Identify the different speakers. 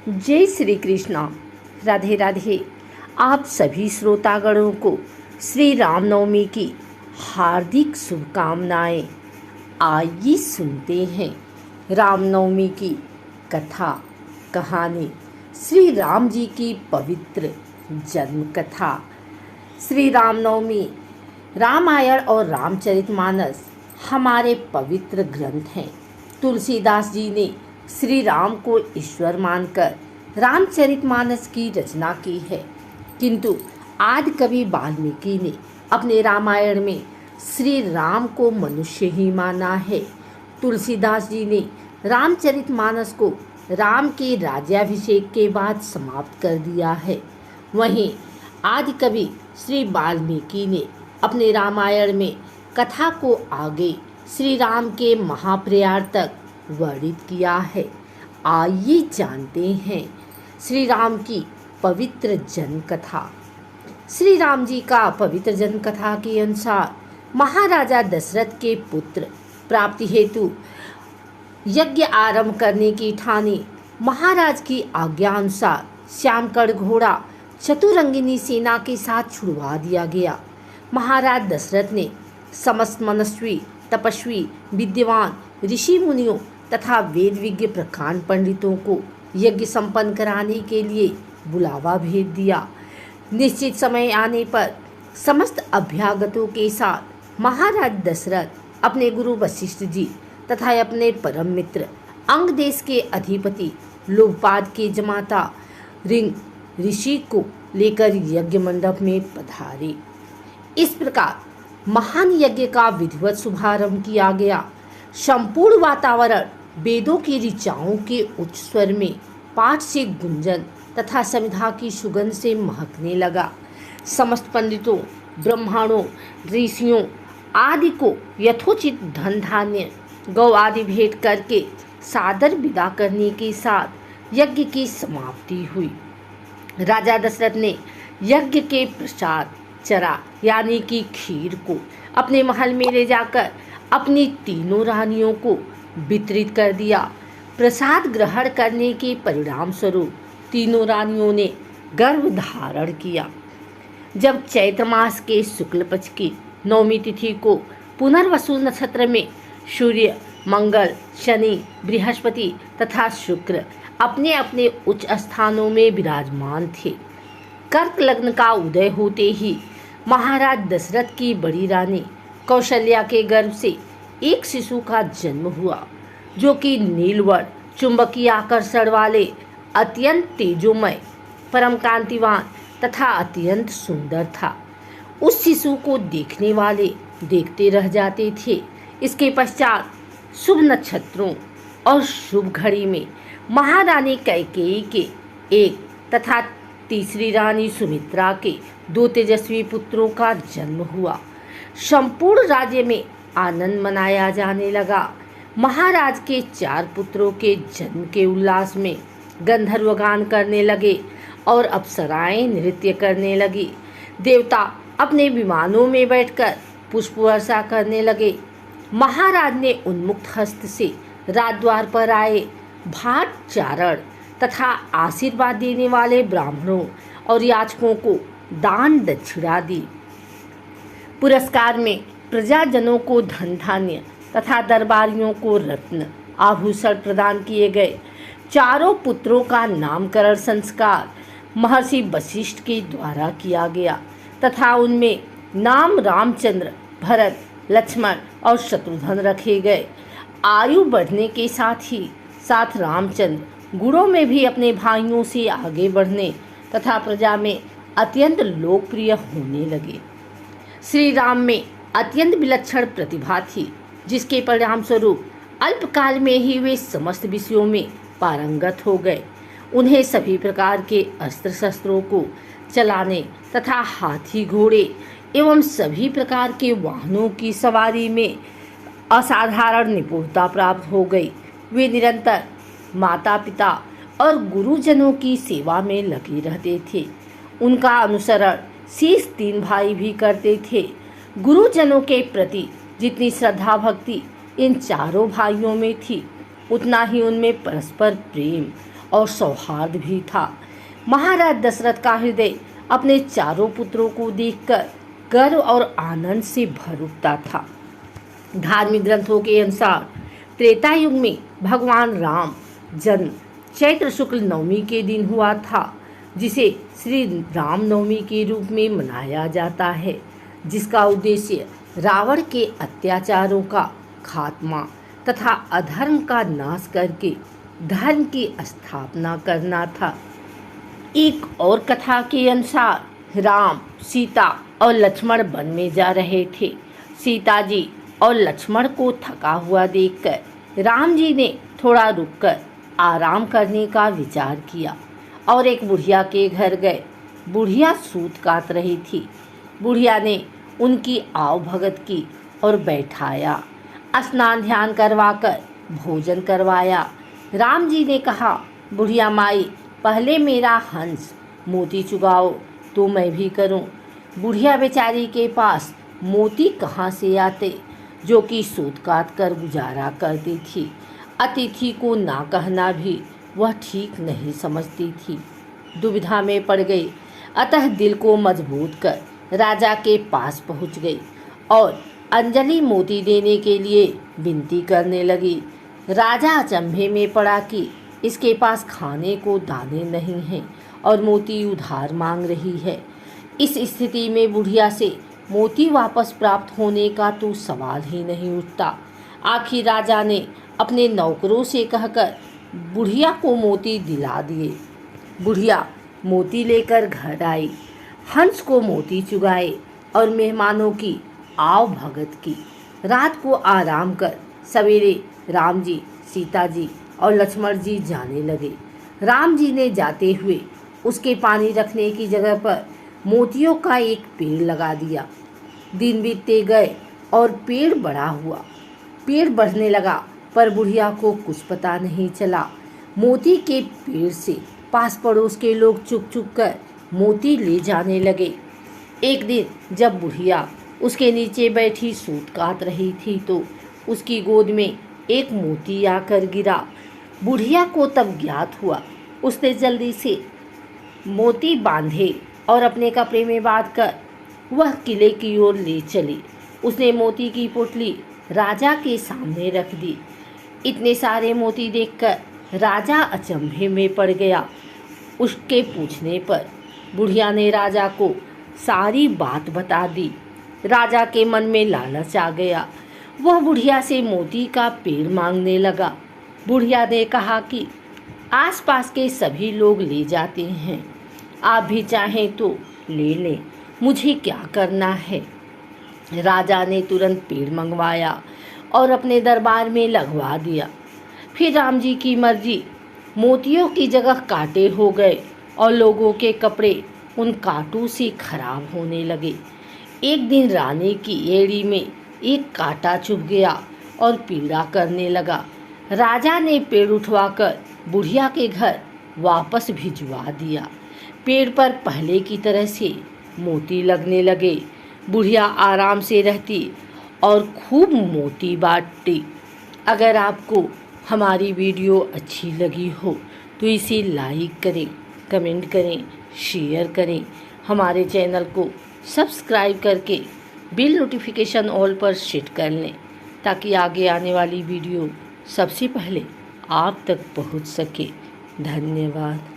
Speaker 1: जय श्री कृष्णा। राधे राधे। आप सभी श्रोतागणों को श्री रामनवमी की हार्दिक शुभकामनाएं। आइए सुनते हैं रामनवमी की कथा कहानी, श्री राम जी की पवित्र जन्म कथा। श्री रामनवमी, रामायण और रामचरितमानस हमारे पवित्र ग्रंथ हैं। तुलसीदास जी ने श्री राम को ईश्वर मानकर रामचरितमानस की रचना की है, किंतु आदि कवि वाल्मीकि ने अपने रामायण में श्री राम को मनुष्य ही माना है। तुलसीदास जी ने रामचरितमानस को राम के राज्याभिषेक के बाद समाप्त कर दिया है। वहीं आदि कवि श्री वाल्मीकि ने अपने रामायण में कथा को आगे श्री राम के महाप्रयाण तक वर्णित किया है। आइए जानते हैं श्री राम की पवित्र जन्म कथा। श्री राम जी का पवित्र जन्म कथा के अनुसार महाराजा दशरथ के पुत्र प्राप्ति हेतु यज्ञ आरंभ करने की ठानी महाराज की आज्ञा अनुसार श्यामकर्ण घोड़ा चतुरंगिनी सेना के साथ छुड़वा दिया गया। महाराज दशरथ ने समस्त मनस्वी, तपस्वी, विद्वान ऋषि मुनियों तथा वेद विज्ञ प्रकांड पंडितों को यज्ञ संपन्न कराने के लिए बुलावा भेज दिया। निश्चित समय आने पर समस्त अभ्यागतों के साथ महाराज दशरथ अपने गुरु वशिष्ठ जी तथा अपने परम मित्र अंग देश के अधिपति लोकपाद के जमाता रिंग ऋषि को लेकर यज्ञ मंडप में पधारे। इस प्रकार महान यज्ञ का विधिवत शुभारंभ किया गया। संपूर्ण वातावरण वेदों की ऋचाओं के उच्च स्वर में पाठ से गुंजन तथा समिधा की सुगंध से महकने लगा। समस्त पंडितों, ब्राह्मणों, ऋषियों आदि को यथोचित धन धान्य गौ आदि भेंट करके सादर विदा करने के साथ यज्ञ की समाप्ति हुई। राजा दशरथ ने यज्ञ के प्रसाद चरा यानी कि खीर को अपने महल में ले जाकर अपनी तीनों रानियों को वितरित कर दिया। प्रसाद ग्रहण करने के परिणाम स्वरूप तीनों रानियों ने गर्भ धारण किया। जब चैत्र मास के शुक्ल पक्ष की नवमी तिथि को पुनर्वसु नक्षत्र में सूर्य, मंगल, शनि, बृहस्पति तथा शुक्र अपने अपने उच्च स्थानों में विराजमान थे, कर्क लग्न का उदय होते ही महाराज दशरथ की बड़ी रानी कौशल्या के गर्भ से एक शिशु का जन्म हुआ, जो कि नीलवर्ण चुंबकीय आकर्षण वाले अत्यंत तेजोमय, परम कांतिवान तथा अत्यंत सुंदर था। उस शिशु को देखने वाले देखते रह जाते थे। इसके पश्चात शुभ नक्षत्रों और शुभ घड़ी में महारानी कैकेयी के एक तथा तीसरी रानी सुमित्रा के दो तेजस्वी पुत्रों का जन्म हुआ। संपूर्ण राज्य में आनंद मनाया जाने लगा। महाराज के 4 पुत्रों के जन्म के उल्लास में गंधर्व गान करने लगे और अप्सराएं नृत्य करने लगी। देवता अपने विमानों में बैठकर पुष्प वर्षा करने लगे। महाराज ने उन्मुक्त हस्त से राजद्वार पर आए भाट चारण तथा आशीर्वाद देने वाले ब्राह्मणों और याचकों को दान दक्षिणा दी। पुरस्कार में प्रजाजनों को धन धान्य तथा दरबारियों को रत्न आभूषण प्रदान किए गए। चारों पुत्रों का नामकरण संस्कार महर्षि वशिष्ठ के द्वारा किया गया तथा उनमें नाम रामचंद्र, भरत, लक्ष्मण और शत्रुघ्न रखे गए। आयु बढ़ने के साथ ही साथ रामचंद्र गुणों में भी अपने भाइयों से आगे बढ़ने तथा प्रजा में अत्यंत लोकप्रिय होने लगे। श्री राम में अत्यंत विलक्षण प्रतिभा थी, जिसके परिणाम स्वरूप अल्पकाल में ही वे समस्त विषयों में पारंगत हो गए। उन्हें सभी प्रकार के अस्त्र शस्त्रों को चलाने तथा हाथी, घोड़े एवं सभी प्रकार के वाहनों की सवारी में असाधारण निपुणता प्राप्त हो गई। वे निरंतर माता पिता और गुरुजनों की सेवा में लगे रहते थे। उनका अनुसरण शेष 3 भाई भी करते थे। गुरुजनों के प्रति जितनी श्रद्धा भक्ति इन चारों भाइयों में थी, उतना ही उनमें परस्पर प्रेम और सौहार्द भी था। महाराज दशरथ का हृदय अपने चारों पुत्रों को देखकर गर्व और आनंद से भर उठता था। धार्मिक ग्रंथों के अनुसार त्रेता युग में भगवान राम जन्म चैत्र शुक्ल नवमी के दिन हुआ था, जिसे श्री राम नवमी के रूप में मनाया जाता है, जिसका उद्देश्य रावण के अत्याचारों का खात्मा तथा अधर्म का नाश करके धर्म की स्थापना करना था। एक और कथा के अनुसार राम, सीता और लक्ष्मण वन में जा रहे थे। सीता जी और लक्ष्मण को थका हुआ देखकर राम जी ने थोड़ा रुककर आराम करने का विचार किया और एक बुढ़िया के घर गए। बुढ़िया सूत काट रही थी। बुढ़िया ने उनकी आव भगत की और बैठाया, स्नान ध्यान करवाकर भोजन करवाया। राम जी ने कहा, बुढ़िया माई, पहले मेरा हंस मोती चुगाओ तो मैं भी करूं। बुढ़िया बेचारी के पास मोती कहाँ से आते, जो कि सूत काट कर गुजारा करती थी। अतिथि को ना कहना भी वह ठीक नहीं समझती थी। दुविधा में पड़ गई, अतः दिल को मजबूत कर राजा के पास पहुंच गई और अंजलि मोती देने के लिए विनती करने लगी। राजा अचंभे में पड़ा कि इसके पास खाने को दाने नहीं हैं और मोती उधार मांग रही है। इस स्थिति में बुढ़िया से मोती वापस प्राप्त होने का तो सवाल ही नहीं उठता। आखिर राजा ने अपने नौकरों से कहकर बुढ़िया को मोती दिला दिए। बुढ़िया मोती लेकर घर आई, हंस को मोती चुगाए और मेहमानों की आव भगत की। रात को आराम कर सवेरे राम जी, सीता जी और लक्ष्मण जी जाने लगे। राम जी ने जाते हुए उसके पानी रखने की जगह पर मोतियों का एक पेड़ लगा दिया। दिन बीतते गए और पेड़ बड़ा हुआ। पेड़ बढ़ने लगा, पर बुढ़िया को कुछ पता नहीं चला। मोती के पेड़ से पास पड़ोस के लोग चुप चुप कर मोती ले जाने लगे। एक दिन जब बुढ़िया उसके नीचे बैठी सूत काट रही थी तो उसकी गोद में एक मोती आकर गिरा। बुढ़िया को तब ज्ञात हुआ। उसने जल्दी से मोती बांधे और अपने कपड़े में बांधकर वह किले की ओर ले चली। उसने मोती की पोटली राजा के सामने रख दी। इतने सारे मोती देखकर राजा अचंभे में पड़ गया। उसके पूछने पर बुढ़िया ने राजा को सारी बात बता दी। राजा के मन में लालच आ गया। वह बुढ़िया से मोती का पेड़ मांगने लगा। बुढ़िया ने कहा कि आसपास के सभी लोग ले जाते हैं, आप भी चाहें तो ले लें, मुझे क्या करना है। राजा ने तुरंत पेड़ मंगवाया और अपने दरबार में लगवा दिया। फिर राम जी की मर्जी, मोतियों की जगह कांटे हो गए और लोगों के कपड़े उन कांटों से खराब होने लगे। एक दिन रानी की एड़ी में एक कांटा चुभ गया और पीड़ा करने लगा। राजा ने पेड़ उठवाकर बुढ़िया के घर वापस भिजवा दिया। पेड़ पर पहले की तरह से मोती लगने लगे। बुढ़िया आराम से रहती और खूब मोती बांटती। अगर आपको हमारी वीडियो अच्छी लगी हो तो इसे लाइक करें, कमेंट करें, शेयर करें। हमारे चैनल को सब्सक्राइब करके बिल नोटिफिकेशन ऑल पर सेट कर लें ताकि आगे आने वाली वीडियो सबसे पहले आप तक पहुंच सके। धन्यवाद।